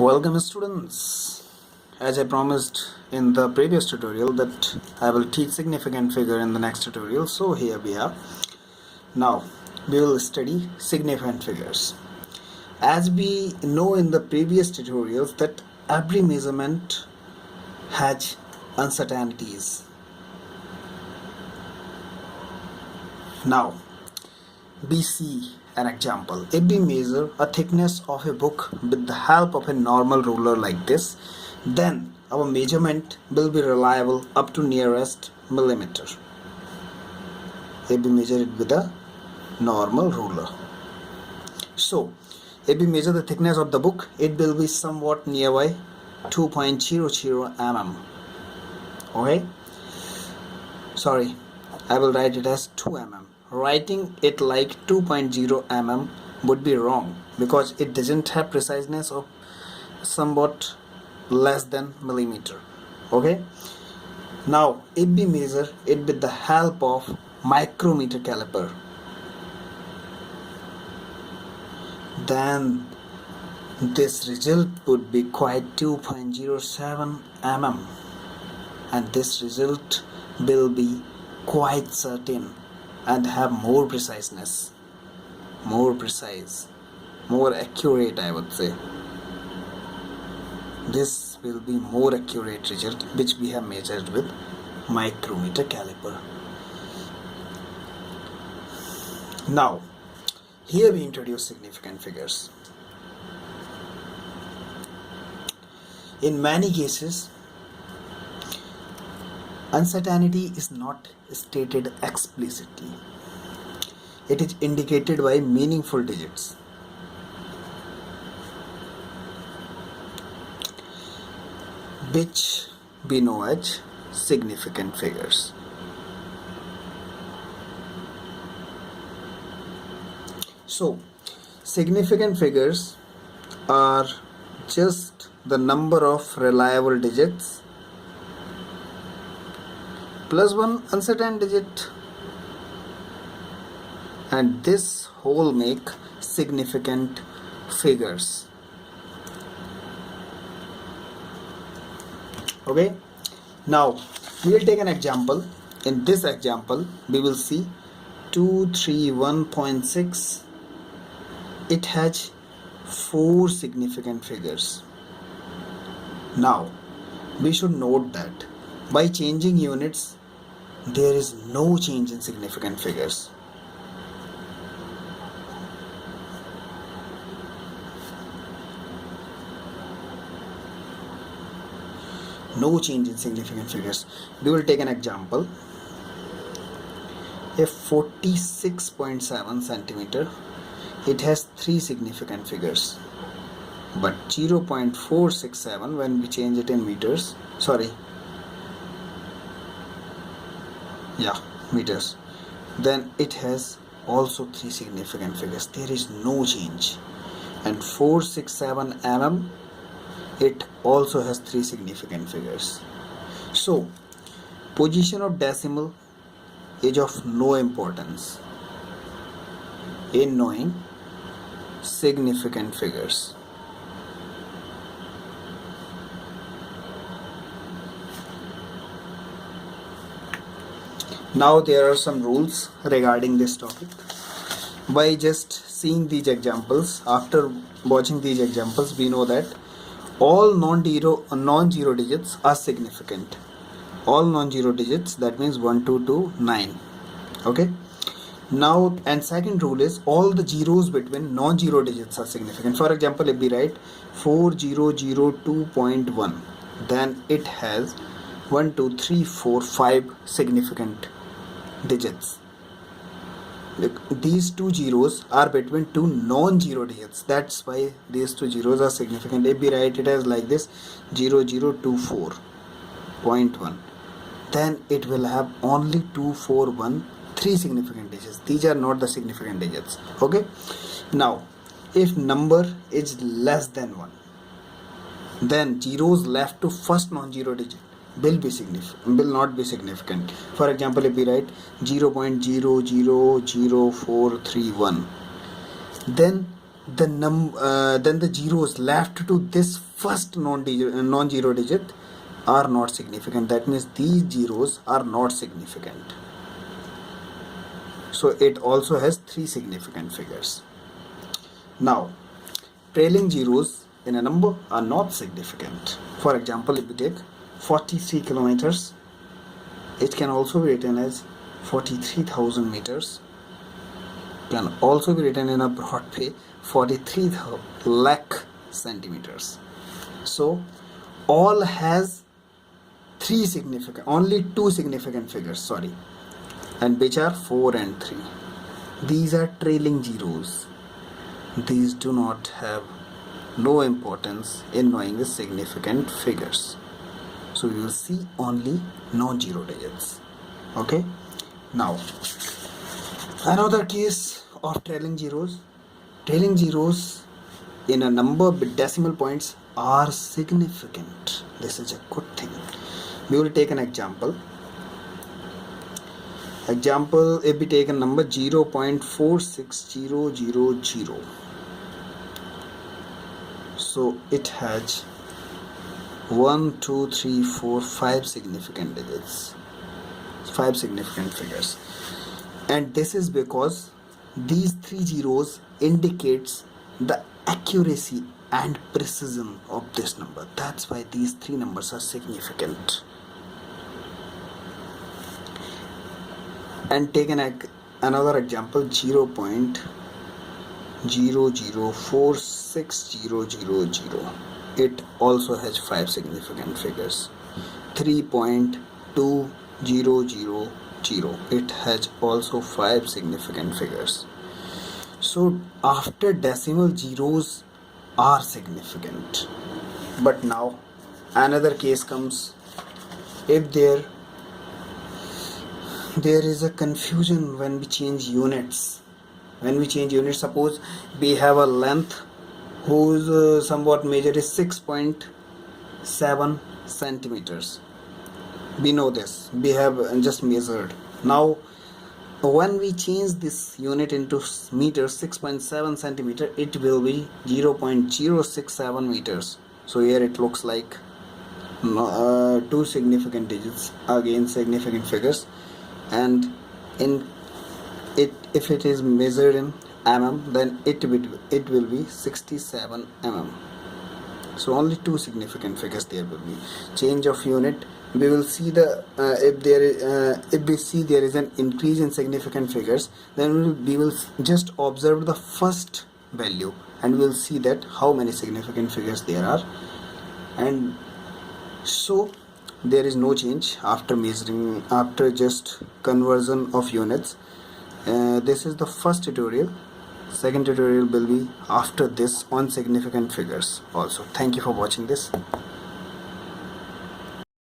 Welcome students. As I promised in the previous tutorial that I will teach significant figure in the next tutorial, so here we are. Now we will study significant figures. As we know in the previous tutorials that every measurement has uncertainties. Now we see an example. If we measure a thickness of a book with the help of a normal ruler like this, then our measurement will be reliable up to nearest millimeter. If we measure it with a normal ruler. So, if we measure the thickness of the book, it will be somewhat nearby 2.00 mm. Okay? Sorry, I will write it as 2 mm. Writing it like 2.0 mm would be wrong because it doesn't have preciseness of somewhat less than millimeter. Okay, now if we measure it with the help of micrometer caliper, then this result would be quite 2.07 mm, and this result will be quite certain and have more preciseness, more precise, more accurate, I would say. This will be more accurate result which we have measured with micrometer caliper. Now here we introduce significant figures. In many cases, uncertainty is not stated explicitly. It is indicated by meaningful digits. Which we know as significant figures. So, significant figures are just the number of reliable digits plus one uncertain digit, and this whole make significant figures. Okay, now we will take an example. In this example we will see 231.6. it has 4 significant figures. Now we should note that by changing units there is no change in significant figures. No change in significant figures. We will take an example. A 46.7 centimeter, it has 3 significant figures, but 0.467 when we change it in meters, meters, then it has also 3 significant figures. There is no change. And 467 mm, it also has 3 significant figures. So position of decimal is of no importance in knowing significant figures. Now there are some rules regarding this topic. By just seeing these examples, after watching these examples, we know that all non-zero digits are significant. All non-zero digits, that means 1, 2, 2, 9. Okay. Now, and second rule is all the zeros between non-zero digits are significant. For example, if we write 4002.1, then it has 1, 2, 3, 4, 5 significant digits. These 2 zeros are between 2 non-zero digits. That's why these 2 zeros are significant. If we write it as like this 0024.1, then it will have only 3 significant digits. These are not the significant digits. Okay. Now if number is less than 1, then zeros left to first non-zero digit will not be significant. For example, if we write 0.000431, then then the zeros left to this first non-zero digit are not significant. That means these zeros are not significant. So it also has 3 significant figures. Now, trailing zeros in a number are not significant. For example, if we take 43 kilometers, it can also be written as 43,000 meters. Can also be written in a broad way, 43 lakh centimeters. So all has only 2 significant figures, sorry, and which are 4 and 3. These are trailing zeros. These do not have no importance in knowing the significant figures. So you will see only non-zero digits. Okay. Now, another case of trailing zeros. Trailing zeros in a number with decimal points are significant. This is a good thing. We will take an example. If we take a number 0.46000, so it has 1, 2, 3, 4, 5 significant digits, 5 significant figures, and this is because these 3 zeros indicates the accuracy and precision of this number. That's why these 3 numbers are significant. And take another example, 0.0046000. It also has 5 significant figures. 3.2000. It has also 5 significant figures. So after decimal, zeros are significant. But now another case comes. If there is a confusion when we change units. Suppose we have a length whose somewhat measure is 6.7 centimeters. We know this. We have just measured. Now, when we change this unit into meters, 6.7 centimeter, it will be 0.067 meters. So here it looks like 2 significant digits, again significant figures, and if it is measured in mm, then it will be 67 mm. So only 2 significant figures there will be. Change of unit, we will see if we see there is an increase in significant figures, then we will just observe the first value and we will see that how many significant figures there are, and so there is no change after measuring, after just conversion of units. This is the first tutorial. Second tutorial will be after this on significant figures also. Thank you for watching this.